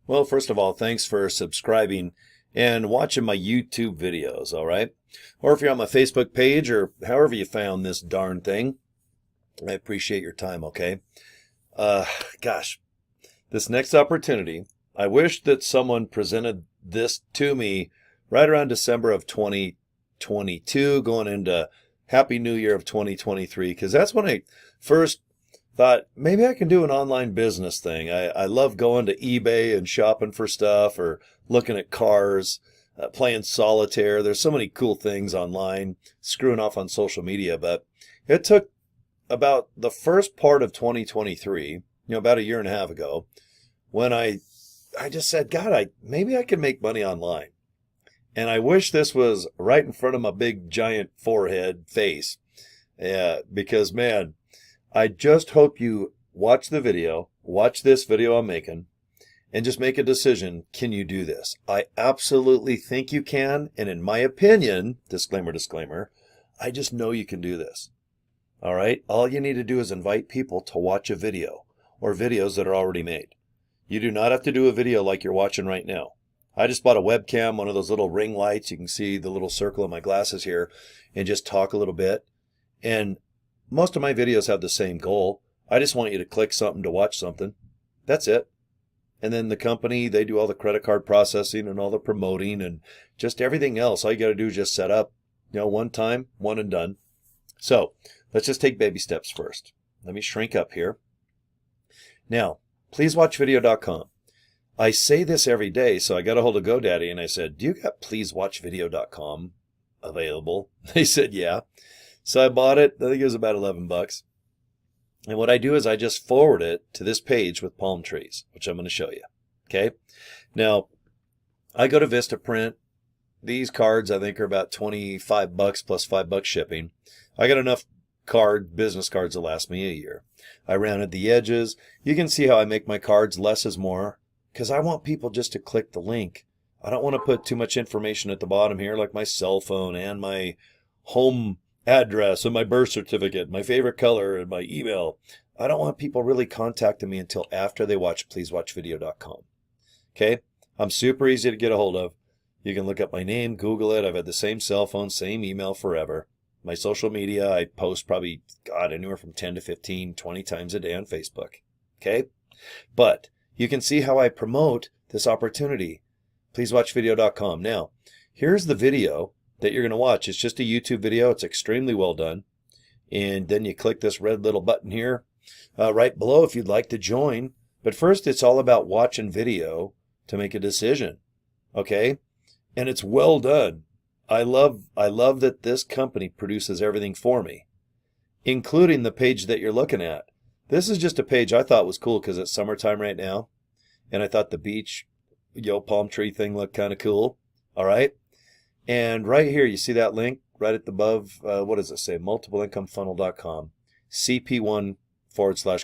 Well, first of all, thanks for subscribing and watching my YouTube videos, all right? Or if you're on my Facebook page or however you found this darn thing, I appreciate your time, okay? Uh, Gosh, this next opportunity, I wish that someone presented this to me right around December of 2022, going into Happy New Year of 2023, because that's when I first thought maybe I can do an online business thing. I love going to eBay and shopping for stuff or looking at cars, playing solitaire. There's so many cool things online, screwing off on social media. But it took about the first part of 2023, about a year and a half ago, when I just said, God, maybe I can make money online. And I wish this was right in front of my big giant forehead face. Yeah, because man, I just hope you watch the video, watch this video I'm making, and just make a decision. Can you do this? I absolutely think you can. And in my opinion, disclaimer, I just know you can do this. All right. All you need to do is invite people to watch a video or videos that are already made. You do not have to do a video like you're watching right now. I just bought a webcam, one of those little ring lights. You can see the little circle in my glasses here, and just talk a little bit. And most of my videos have the same goal. I just want you to click something to watch something. That's it. And then the company, they do all the credit card processing and all the promoting and just everything else. All you got to do is just set up, one time, one and done. So let's just take baby steps first. Let me shrink up here. Now, pleasewatchvideo.com. I say this every day, so I got a hold of GoDaddy and I said, do you got pleasewatchvideo.com available? They said, yeah. So I bought it. I think it was about $11. And what I do is I just forward it to this page with palm trees, which I'm going to show you. Okay. Now, I go to Vistaprint. These cards, I think, are about $25 plus $5 shipping. I got enough business cards to last me a year. I rounded the edges. You can see how I make my cards less is more, because I want people just to click the link. I don't want to put too much information at the bottom here, like my cell phone and my home address and my birth certificate, my favorite color, and my email. I don't want people really contacting me until after they watch pleasewatchvideo.com. Okay? I'm super easy to get a hold of. You can look up my name, Google it. I've had the same cell phone, same email forever. My social media, I post probably, anywhere from 10 to 15, 20 times a day on Facebook. Okay? But you can see how I promote this opportunity. Pleasewatchvideo.com. Now, here's the video that you're going to watch. It's just a YouTube video. It's extremely well done. And then you click this red little button here right below if you'd like to join. But first, it's all about watching video to make a decision. Okay? And it's well done. I love that this company produces everything for me, including the page that you're looking at. This is just a page I thought was cool because it's summertime right now. And I thought the beach, palm tree thing looked kind of cool. All right. And right here, you see that link right at the above. What does it say? multipleincomefunnel.com. CP1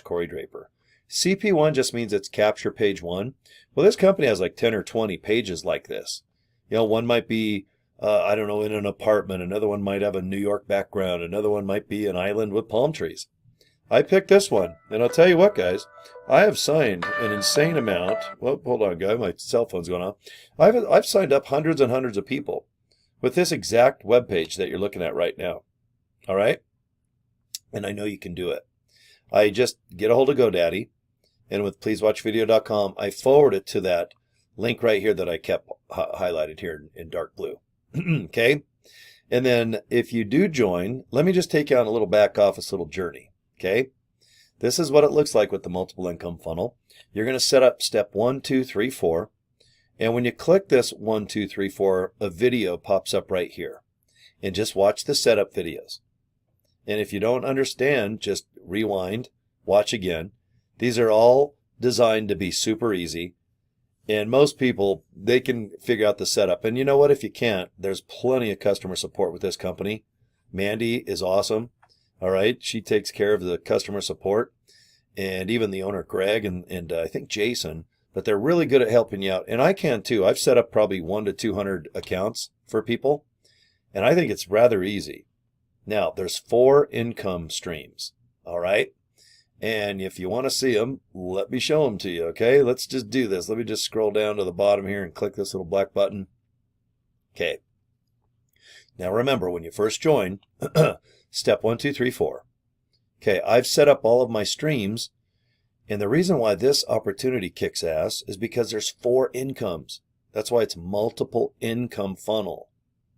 / Cory Draper. CP1 just means it's capture page 1. Well, this company has like 10 or 20 pages like this. One might be, in an apartment. Another one might have a New York background. Another one might be an island with palm trees. I picked this one. And I'll tell you what, guys. I have signed an insane amount. Well, hold on, guy. My cell phone's going off. I've signed up hundreds and hundreds of people with this exact web page that you're looking at right now. All right? And I know you can do it. I just get a hold of GoDaddy, and with pleasewatchvideo.com, I forward it to that link right here that I kept highlighted here in dark blue. Okay? And then if you do join, let me just take you on a little back office little journey. Okay? This is what it looks like with the multiple income funnel. You're going to set up step 1, 2, 3, 4. And when you click this 1, 2, 3, 4, a video pops up right here. And just watch the setup videos. And if you don't understand, just rewind, watch again. These are all designed to be super easy. And most people, they can figure out the setup. And you know what? If you can't, there's plenty of customer support with this company. Mandy is awesome. All right. She takes care of the customer support. And even the owner, Greg, and I think Jason. But they're really good at helping you out. And I can too. I've set up probably 1 to 200 accounts for people. And I think it's rather easy. Now, there's 4 income streams. All right. And if you want to see them, let me show them to you, okay? Let's just do this. Let me just scroll down to the bottom here and click this little black button. Okay. Now remember, when you first join, step 1, 2, 3, 4. Okay, I've set up all of my streams, and the reason why this opportunity kicks ass is because there's 4 incomes. That's why it's multiple income funnel.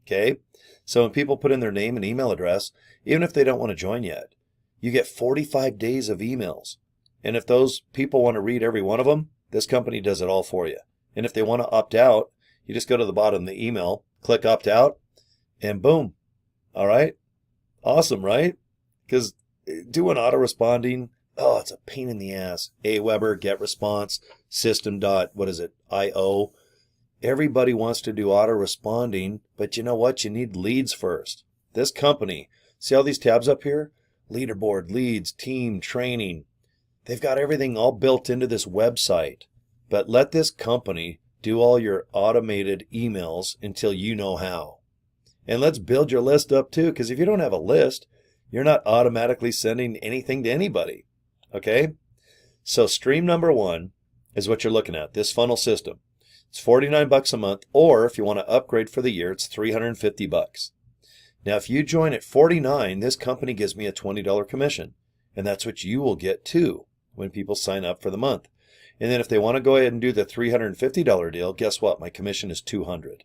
Okay? So when people put in their name and email address, even if they don't want to join yet, you get 45 days of emails. And if those people want to read every one of them, this company does it all for you. And if they want to opt out, you just go to the bottom of the email, click opt out, and boom. All right? Awesome, right? Because doing auto-responding, oh, it's a pain in the ass. Aweber, GetResponse, System.io. Everybody wants to do auto-responding, but you know what? You need leads first. This company, see all these tabs up here? Leaderboard, leads, team, training. They've got everything all built into this website. But let this company do all your automated emails until you know how. And let's build your list up too, because if you don't have a list, you're not automatically sending anything to anybody. Okay? So stream number 1 is what you're looking at, this funnel system. It's $49 a month, or if you want to upgrade for the year, it's $350. Now, if you join at $49, this company gives me a $20 commission, and that's what you will get too when people sign up for the month. And then if they want to go ahead and do the $350 deal, guess what? My commission is $200.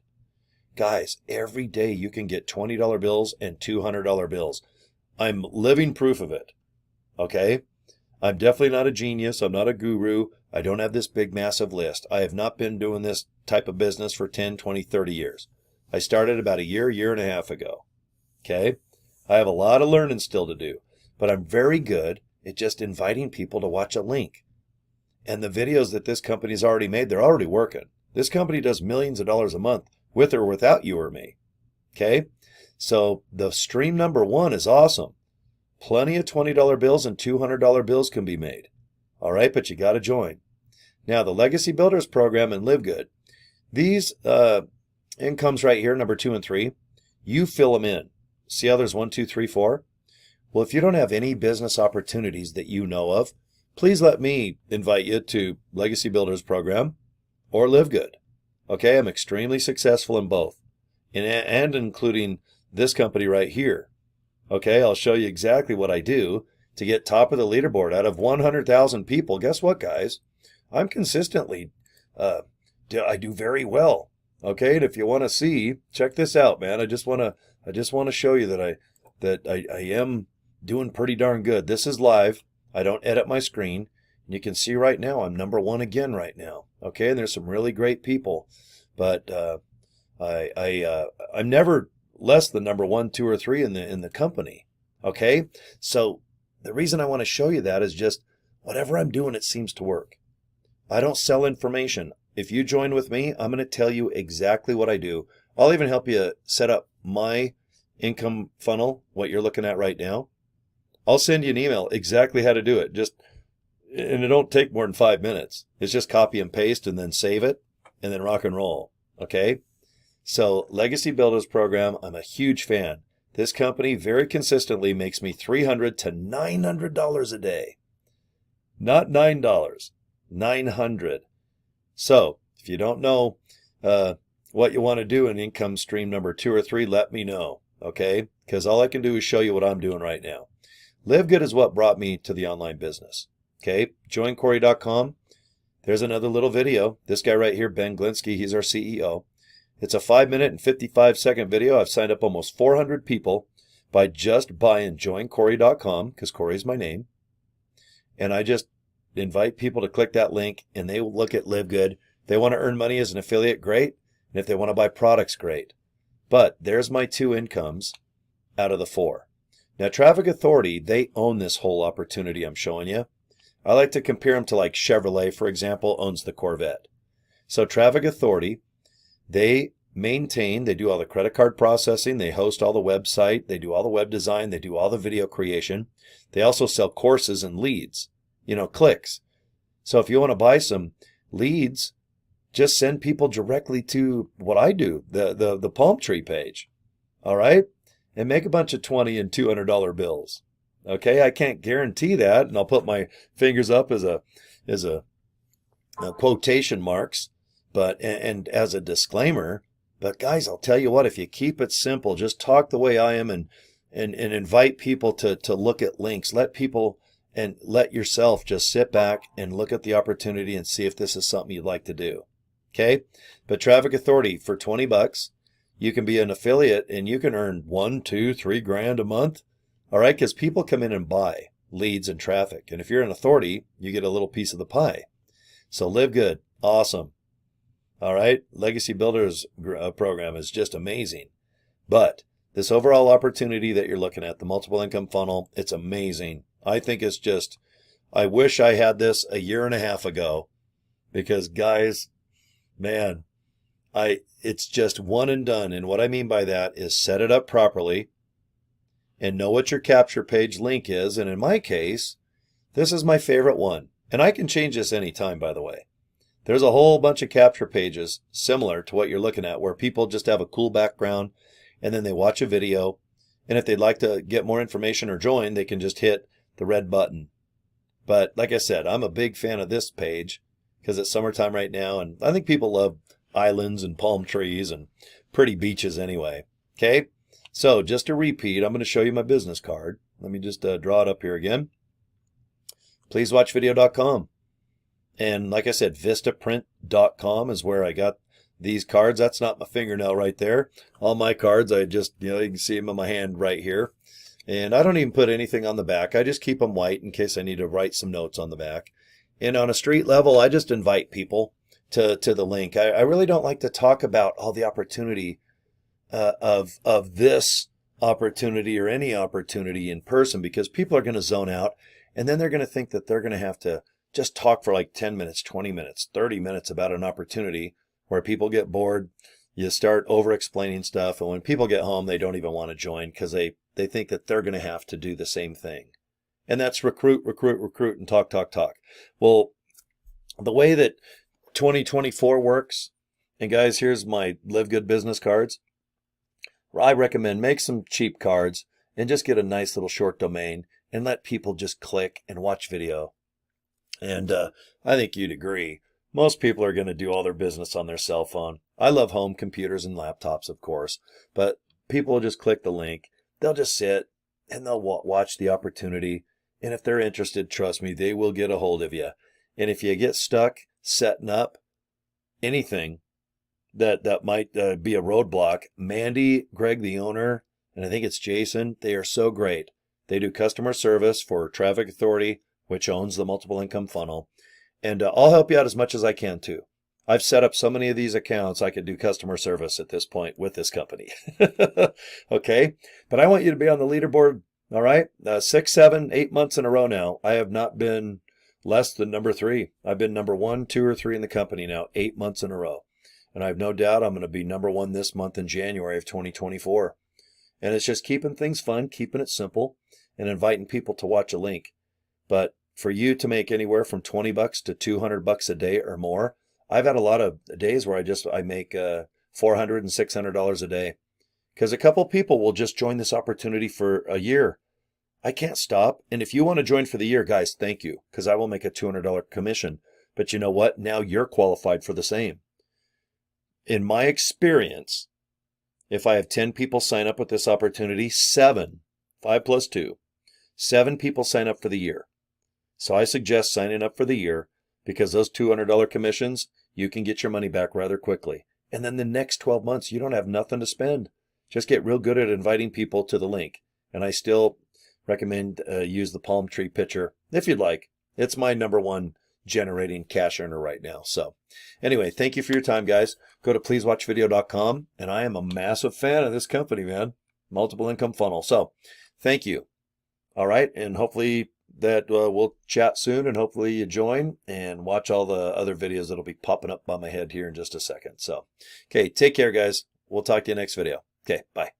Guys, every day you can get $20 bills and $200 bills. I'm living proof of it. Okay? I'm definitely not a genius. I'm not a guru. I don't have this big, massive list. I have not been doing this type of business for 10, 20, 30 years. I started about a year and a half ago. Okay? I have a lot of learning still to do, but I'm very good at just inviting people to watch a link. And the videos that this company's already made, they're already working. This company does millions of dollars a month with or without you or me. Okay? So the stream number 1 is awesome. Plenty of $20 bills and $200 bills can be made. All right, but you got to join. Now, the Legacy Builders Program and LiveGood, these incomes right here, number 2 and 3, you fill them in. See how there's 1, 2, 3, 4? Well, if you don't have any business opportunities that you know of, please let me invite you to Legacy Builders Program or LiveGood. Okay, I'm extremely successful in both, and including this company right here. Okay, I'll show you exactly what I do to get top of the leaderboard. Out of 100,000 people, guess what, guys? I'm consistently, I do very well. Okay, and if you want to see, check this out, man. I just want to show you that I am doing pretty darn good. This is live. I don't edit my screen. And you can see right now I'm number 1 again right now. Okay, and there's some really great people, but I'm never less than number 1, 2, or 3 in the company. Okay, so the reason I want to show you that is just whatever I'm doing, it seems to work. I don't sell information. If you join with me, I'm going to tell you exactly what I do. I'll even help you set up my income funnel, what you're looking at right now. I'll send you an email exactly how to do it. And it don't take more than 5 minutes. It's just copy and paste and then save it and then rock and roll. Okay? So Legacy Builders Program, I'm a huge fan. This company very consistently makes me $300 to $900 a day. Not $9, $900. So if you don't know what you want to do in income stream number 2 or 3, let me know. Okay? Because all I can do is show you what I'm doing right now. LiveGood is what brought me to the online business. Okay? Joincory.com. There's another little video. This guy right here, Ben Glinsky, he's our CEO. It's a 5-minute and 55-second video. I've signed up almost 400 people by just buying joincory.com, because Cory's my name. And I just invite people to click that link, and they will look at LiveGood. If they want to earn money as an affiliate, great. And if they want to buy products, great. But there's my 2 incomes out of the 4. Now, Traffic Authority, they own this whole opportunity I'm showing you. I like to compare them to like Chevrolet, for example, owns the Corvette. So Traffic Authority, they do all the credit card processing, they host all the website, they do all the web design, they do all the video creation. They also sell courses and leads, clicks. So if you want to buy some leads, just send people directly to what I do, the Palm Tree page. All right? And make a bunch of $20 and $200 bills. Okay, I can't guarantee that, and I'll put my fingers up as a quotation marks, but and as a disclaimer. But guys, I'll tell you what, if you keep it simple, just talk the way I am, and invite people to look at links. Let people and let yourself just sit back and look at the opportunity and see if this is something you'd like to do. Okay? But Traffic Authority for $20, you can be an affiliate and you can earn 1, 2, 3 grand a month. All right, because people come in and buy leads and traffic. And if you're an authority, you get a little piece of the pie. So live good. Awesome. All right. Legacy Builders program is just amazing. But this overall opportunity that you're looking at, the multiple income funnel, it's amazing. I think it's just, I wish I had this a year and a half ago, because guys, man, it's just one and done. And what I mean by that is set it up properly and know what your capture page link is. And in my case, this is my favorite one. And I can change this anytime, by the way. There's a whole bunch of capture pages similar to what you're looking at, where people just have a cool background and then they watch a video. And if they'd like to get more information or join, they can just hit the red button. But like I said, I'm a big fan of this page because it's summertime right now, and I think people love islands and palm trees and pretty beaches anyway. Okay, so just to repeat, I'm going to show you my business card. Let me just draw it up here again. Pleasewatchvideo.com. And like I said, vistaprint.com is where I got these cards. That's not my fingernail right there. All my cards, I just, you can see them in my hand right here. And I don't even put anything on the back. I just keep them white in case I need to write some notes on the back. And on a street level, I just invite people to the link. I really don't like to talk about all the opportunity of this opportunity or any opportunity in person, because people are going to zone out, and then they're going to think that they're going to have to just talk for like 10 minutes, 20 minutes, 30 minutes about an opportunity, where people get bored. You start over explaining stuff, and when people get home, they don't even want to join because they think that they're going to have to do the same thing. And that's recruit, recruit, recruit, and talk, talk, talk. Well, the way that 2024 works, and guys, here's my Live Good business cards. I recommend make some cheap cards and just get a nice little short domain and let people just click and watch video. And I think you'd agree. Most people are going to do all their business on their cell phone. I love home computers and laptops, of course, but people will just click the link. They'll just sit and they'll watch the opportunity. And if they're interested, trust me, they will get a hold of you. And if you get stuck setting up anything that might be a roadblock, Mandy, Greg, the owner, and I think it's Jason, they are so great. They do customer service for Traffic Authority, which owns the multiple income funnel. And I'll help you out as much as I can too. I've set up so many of these accounts, I could do customer service at this point with this company. Okay, but I want you to be on the leaderboard. All right, 6, 7, 8 months in a row now, I have not been less than number 3. I've been number 1, 2, or 3 in the company now, 8 months in a row. And I have no doubt I'm going to be number 1 this month in January of 2024. And it's just keeping things fun, keeping it simple, and inviting people to watch a link. But for you to make anywhere from $20 to $200 a day or more, I've had a lot of days where I make $400 and $600 a day, because a couple people will just join this opportunity for a year. I can't stop. And if you want to join for the year, guys, thank you, because I will make a $200 commission. But you know what? Now you're qualified for the same. In my experience, if I have 10 people sign up with this opportunity, 7, 5 plus 2, 7 people sign up for the year. So I suggest signing up for the year, because those $200 commissions, you can get your money back rather quickly. And then the next 12 months, you don't have nothing to spend. Just get real good at inviting people to the link. And I still recommend use the palm tree picture if you'd like. It's my number 1 generating cash earner right now. So anyway, thank you for your time, guys. Go to pleasewatchvideo.com. And I am a massive fan of this company, man. Multiple income funnel. So thank you. All right. And hopefully that we'll chat soon, and hopefully you join and watch all the other videos that'll be popping up by my head here in just a second. So, okay, take care, guys. We'll talk to you next video. Okay, bye.